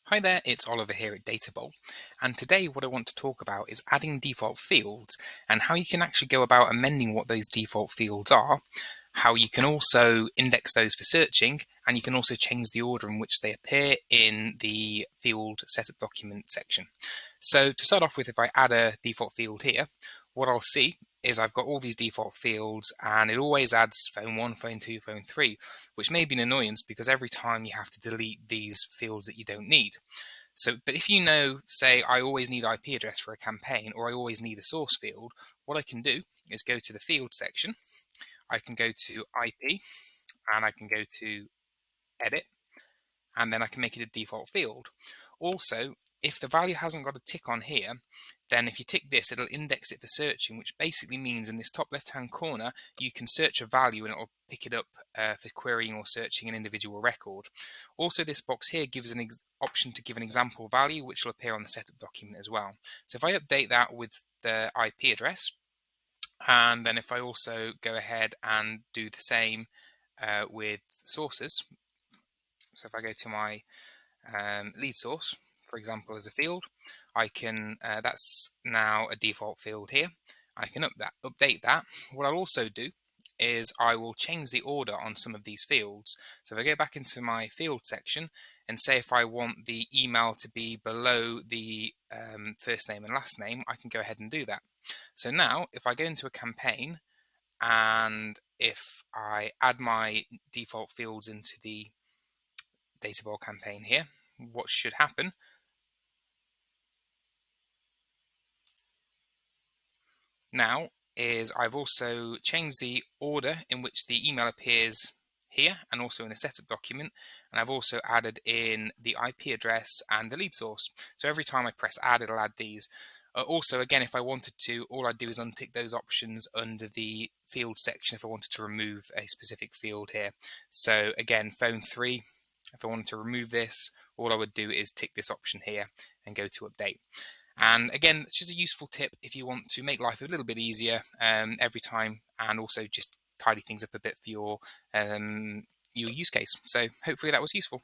Hi there, it's Oliver here at Databowl, and today what I want to talk about is adding default fields and how you can actually go about amending what those default fields are, how you can also index those for searching, and you can also change the order in which they appear in the field setup document section. So to start off with, if I add a default field here, what I'll see is I've got all these default fields and it always adds phone 1, phone 2, phone 3, which may be an annoyance because every time you have to delete these fields that you don't need. So, but if you know, say, I always need IP address for a campaign or I always need a source field, what I can do is go to the field section. I can go to IP and I can go to edit and then I can make it a default field. Also, if the value hasn't got a tick on here, then if you tick this, it'll index it for searching, which basically means in this top left-hand corner, you can search a value and it'll pick it up for querying or searching an individual record. Also, this box here gives an option to give an example value, which will appear on the setup document as well. So if I update that with the IP address, and then if I also go ahead and do the same with sources, so if I go to my lead source, for example, as a field, I can, that's now a default field here. I can update that. What I'll also do is I will change the order on some of these fields. So if I go back into my field section and say if I want the email to be below the first name and last name, I can go ahead and do that. So now if I go into a campaign and if I add my default fields into the Databowl campaign here, what should happen now is I've also changed the order in which the email appears here and also in the setup document, and I've also added in the IP address and the lead source. So every time I press add, it'll add these. Also, again, if I wanted to, all I'd do is untick those options under the field section if I wanted to remove a specific field here. So again, phone 3, if I wanted to remove this, all I would do is tick this option here and go to update. And again, it's just a useful tip if you want to make life a little bit easier every time, and also just tidy things up a bit for your use case. So hopefully that was useful.